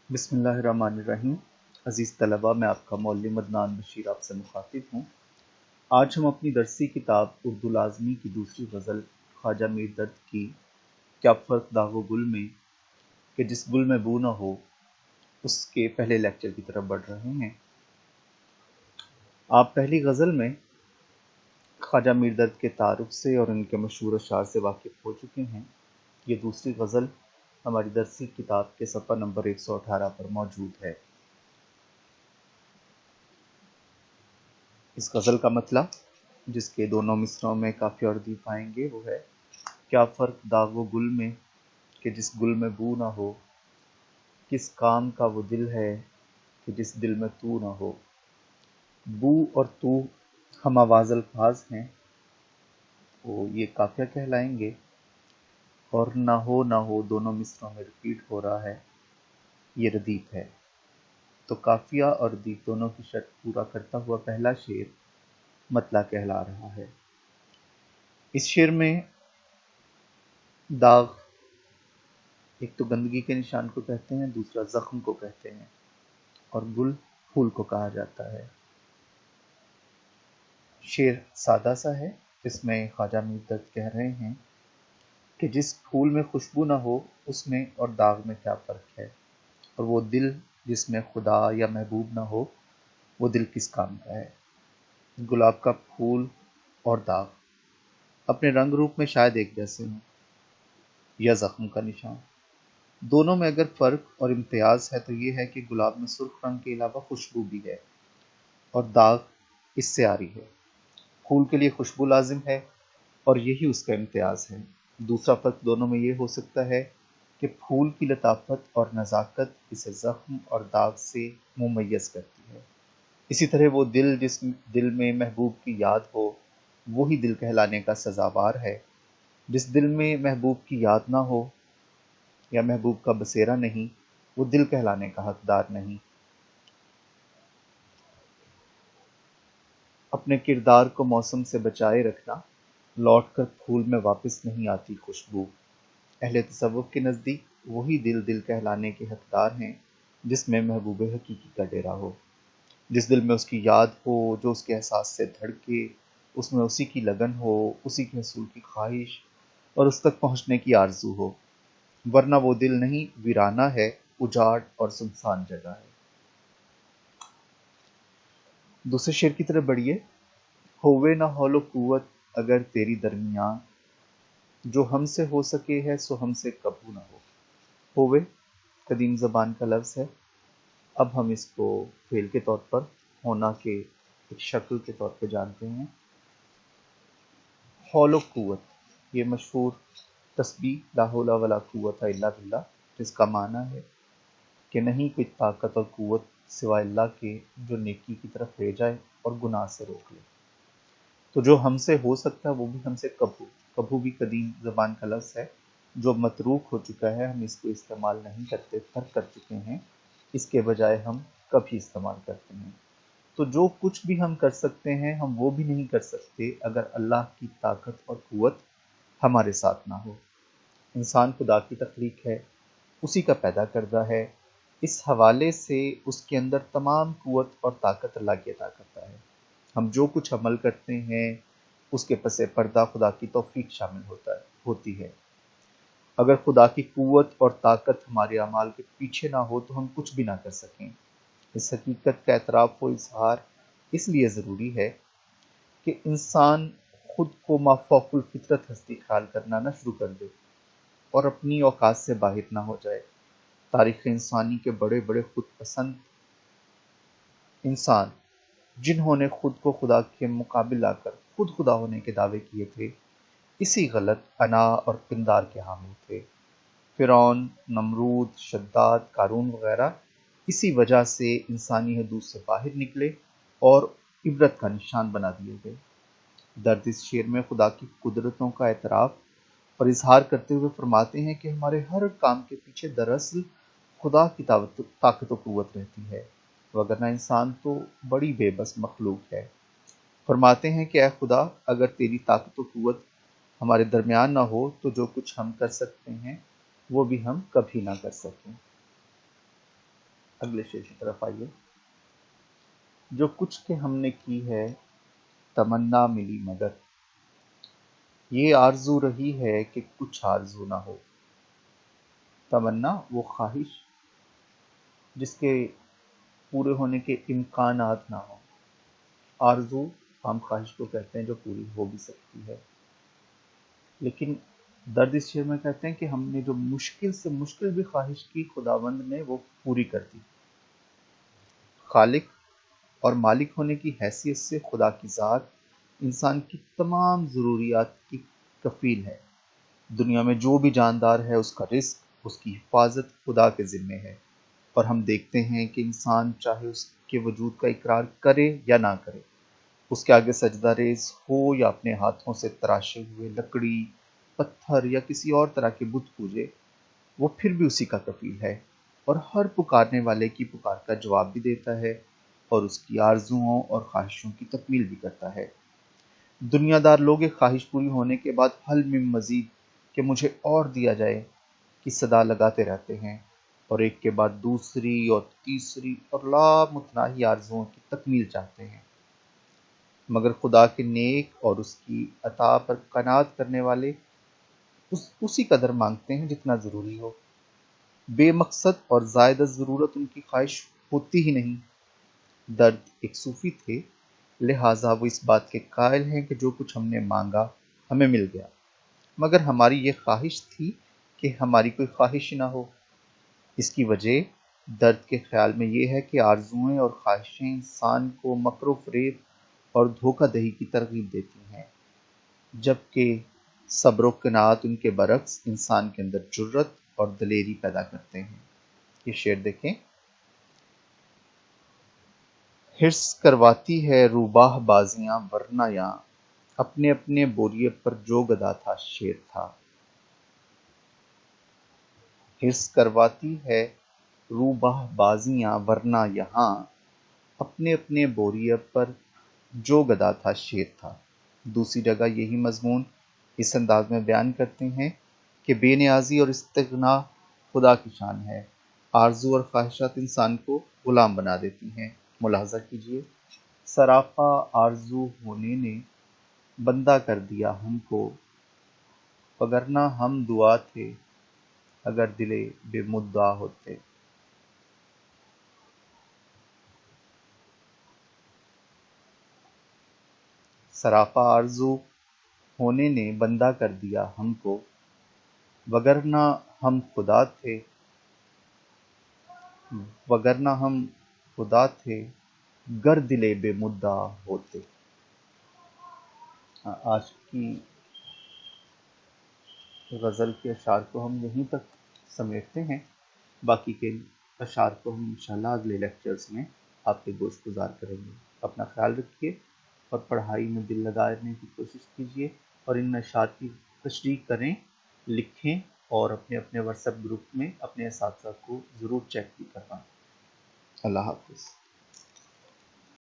بسم اللہ الرحمن الرحیم۔ عزیز طلبہ، میں آپ کا معلم عدنان بشیر آپ سے مخاطب ہوں۔ آج ہم اپنی درسی کتاب اردو لازمی کی دوسری غزل خواجہ میر درد کی کیا فرق داغ و گل میں کہ جس گل میں بو نہ ہو اس کے پہلے لیکچر کی طرف بڑھ رہے ہیں۔ آپ پہلی غزل میں خواجہ میر درد کے تعارف سے اور ان کے مشہور اشعار سے واقف ہو چکے ہیں۔ یہ دوسری غزل ہماری درسی کتاب کے صفحہ نمبر 118 پر موجود ہے۔ اس غزل کا مطلب، جس کے دونوں مصرعوں میں کافی اور ردیف پائیں گے، وہ ہے: کیا فرق داغ و گل میں کہ جس گل میں بو نہ ہو، کس کام کا وہ دل ہے کہ جس دل میں تو نہ ہو۔ بو اور تو ہم آواز الفاظ ہیں، وہ یہ قافیہ کہلائیں گے، اور نہ ہو دونوں مصرعوں میں ریپیٹ ہو رہا ہے، یہ ردیف ہے۔ تو قافیہ اور ردیف دونوں کی شرط پورا کرتا ہوا پہلا شعر مطلع کہلا رہا ہے۔ اس شعر میں داغ ایک تو گندگی کے نشان کو کہتے ہیں، دوسرا زخم کو کہتے ہیں، اور گل پھول کو کہا جاتا ہے۔ شعر سادہ سا ہے، اس میں خواجہ میر درد کہہ رہے ہیں کہ جس پھول میں خوشبو نہ ہو اس میں اور داغ میں کیا فرق ہے، اور وہ دل جس میں خدا یا محبوب نہ ہو وہ دل کس کام کا ہے۔ گلاب کا پھول اور داغ اپنے رنگ روپ میں شاید ایک جیسے ہوں، یا زخم کا نشان۔ دونوں میں اگر فرق اور امتیاز ہے تو یہ ہے کہ گلاب میں سرخ رنگ کے علاوہ خوشبو بھی ہے، اور داغ اس سے آری ہے۔ پھول کے لیے خوشبو لازم ہے اور یہی اس کا امتیاز ہے۔ دوسرا فرق دونوں میں یہ ہو سکتا ہے کہ پھول کی لطافت اور نزاکت اسے زخم اور داغ سے ممیز کرتی ہے۔ اسی طرح وہ دل جس دل میں محبوب کی یاد ہو وہی دل کہلانے کا سزاوار ہے۔ جس دل میں محبوب کی یاد نہ ہو یا محبوب کا بسیرا نہیں، وہ دل کہلانے کا حقدار نہیں۔ اپنے کردار کو موسم سے بچائے رکھنا، لوٹ کر پھول میں واپس نہیں آتی خوشبو۔ اہل تصوف کے نزدیک وہی دل کہلانے کے حقدار ہیں جس میں محبوب حقیقی کا ڈیرا ہو، جس دل میں اس کی یاد ہو، جو اس کے احساس سے دھڑکے، اس میں اسی کی لگن ہو، اسی کے حصول کی خواہش اور اس تک پہنچنے کی آرزو ہو، ورنہ وہ دل نہیں، ویرانہ ہے، اجاڑ اور سنسان جگہ ہے۔ دوسرے شعر کی طرف بڑھیے: ہووے نہ حول و قوت اگر تیری درمیاں، جو ہم سے ہو سکے ہے سو ہم سے کبھی نہ ہو۔ ہووے قدیم زبان کا لفظ ہے، اب ہم اس کو فعل کے طور پر، ہونا کے ایک شکل کے طور پہ جانتے ہیں۔ حول و قوت یہ مشہور تسبیح لا حول ولا قوت الا باللہ، جس کا معنی ہے کہ نہیں کوئی طاقت اور قوت سوائے اللہ کے جو نیکی کی طرف لے جائے اور گناہ سے روک لے۔ تو جو ہم سے ہو سکتا ہے وہ بھی ہم سے کبھو بھی قدیم زبان کا لفظ ہے جو متروک ہو چکا ہے، ہم اس کو استعمال نہیں کرتے، ترک کر چکے ہیں، اس کے بجائے ہم کبھی استعمال کرتے ہیں۔ تو جو کچھ بھی ہم کر سکتے ہیں ہم وہ بھی نہیں کر سکتے اگر اللہ کی طاقت اور قوت ہمارے ساتھ نہ ہو۔ انسان خدا کی تخلیق ہے، اسی کا پیدا کردہ ہے، اس حوالے سے اس کے اندر تمام قوت اور طاقت اللہ کی عطا کرتا ہے۔ ہم جو کچھ عمل کرتے ہیں اس کے پس پردہ خدا کی توفیق شامل ہوتی ہے۔ اگر خدا کی قوت اور طاقت ہمارے اعمال کے پیچھے نہ ہو تو ہم کچھ بھی نہ کر سکیں۔ اس حقیقت کا اعتراف و اظہار اس لیے ضروری ہے کہ انسان خود کو مافوق الفطرت ہستی خیال کرنا نہ شروع کر دے اور اپنی اوقات سے باہر نہ ہو جائے۔ تاریخ انسانی کے بڑے بڑے خود پسند انسان جنہوں نے خود کو خدا کے مقابل لا کر خود خدا ہونے کے دعوے کیے تھے، اسی غلط انا اور پندار کے حامل تھے۔ فرعون، نمرود، شداد، قارون وغیرہ اسی وجہ سے انسانی حدود سے باہر نکلے اور عبرت کا نشان بنا دیے گئے۔ درد اس شعر میں خدا کی قدرتوں کا اعتراف اور اظہار کرتے ہوئے فرماتے ہیں کہ ہمارے ہر کام کے پیچھے دراصل خدا کی طاقت و قوت رہتی ہے، وگرنہ انسان تو بڑی بے بس مخلوق ہے۔ فرماتے ہیں کہ اے خدا، اگر تیری طاقت و قوت ہمارے درمیان نہ ہو تو جو کچھ ہم کر سکتے ہیں وہ بھی ہم کبھی نہ کر سکیں۔ اگلے شعر کی طرف آئیے۔ جو کچھ کہ ہم نے کی ہے تمنا ملی مگر، یہ آرزو رہی ہے کہ کچھ آرزو نہ ہو۔ تمنا وہ خواہش جس کے پورے ہونے کے امکانات نہ ہوں۔ آرزو ہم خواہش کو کہتے ہیں جو پوری ہو بھی سکتی ہے، لیکن درد اس شعر میں کہتے ہیں کہ ہم نے جو مشکل سے مشکل بھی خواہش کی، خداوند نے وہ پوری کر دی۔ خالق اور مالک ہونے کی حیثیت سے خدا کی ذات انسان کی تمام ضروریات کی کفیل ہے۔ دنیا میں جو بھی جاندار ہے اس کا رزق، اس کی حفاظت خدا کے ذمے ہے، اور ہم دیکھتے ہیں کہ انسان چاہے اس کے وجود کا اقرار کرے یا نہ کرے، اس کے آگے سجدہ ریز ہو یا اپنے ہاتھوں سے تراشے ہوئے لکڑی، پتھر یا کسی اور طرح کے بت پوجے، وہ پھر بھی اسی کا کفیل ہے، اور ہر پکارنے والے کی پکار کا جواب بھی دیتا ہے، اور اس کی آرزوؤں اور خواہشوں کی تکمیل بھی کرتا ہے۔ دنیا دار لوگ ایک خواہش پوری ہونے کے بعد حل میں مزید کہ مجھے اور دیا جائے کی صدا لگاتے رہتے ہیں، اور ایک کے بعد دوسری اور تیسری اور لامتناہی آرزوؤں کی تکمیل چاہتے ہیں، مگر خدا کے نیک اور اس کی عطا پر قناعت کرنے والے اسی قدر مانگتے ہیں جتنا ضروری ہو۔ بے مقصد اور زائد از ضرورت ان کی خواہش ہوتی ہی نہیں۔ درد ایک صوفی تھے، لہٰذا وہ اس بات کے قائل ہیں کہ جو کچھ ہم نے مانگا ہمیں مل گیا، مگر ہماری یہ خواہش تھی کہ ہماری کوئی خواہش نہ ہو۔ اس کی وجہ درد کے خیال میں یہ ہے کہ آرزوئیں اور خواہشیں انسان کو مکر و فریب اور دھوکہ دہی کی ترغیب دیتی ہیں، جبکہ صبر و قناعت ان کے برعکس انسان کے اندر جرت اور دلیری پیدا کرتے ہیں۔ یہ شعر دیکھیں۔ حرص کرواتی ہے روباہ بازیاں ورنہ یاں، اپنے اپنے بوریے پر جو گدا تھا شیر تھا۔ حرص کرواتی ہے روباہ بازیاں ورنہ یہاں، اپنے اپنے بوریے پر جو گدا تھا شیر تھا۔ دوسری جگہ یہی مضمون اس انداز میں بیان کرتے ہیں کہ بے نیازی اور استغنا خدا کی شان ہے، آرزو اور خواہشات انسان کو غلام بنا دیتی ہیں۔ ملاحظہ کیجیے، سراپا آرزو ہونے نے بندہ کر دیا ہم کو، وگرنہ ہم دعا تھے اگر دلے بے مدعا ہوتے۔ سراپا آرزو ہونے نے بندہ کر دیا ہم کو، وگرنہ ہم خدا تھے گر دلے بے مدعا ہوتے۔ آج کی غزل کے اشعار کو ہم یہیں تک سمیٹتے ہیں، باقی کے اشعار کو ہم انشاءاللہ اگلے لیکچرز میں آپ کے گوش گزار کریں گے۔ اپنا خیال رکھیے اور پڑھائی میں دل لگانے کی کوشش کیجیے، اور ان اشعار کی تشریح کریں، لکھیں، اور اپنے اپنے واٹس ایپ گروپ میں اپنے اساتذہ کو ضرور چیک بھی کروائیں۔ اللہ حافظ۔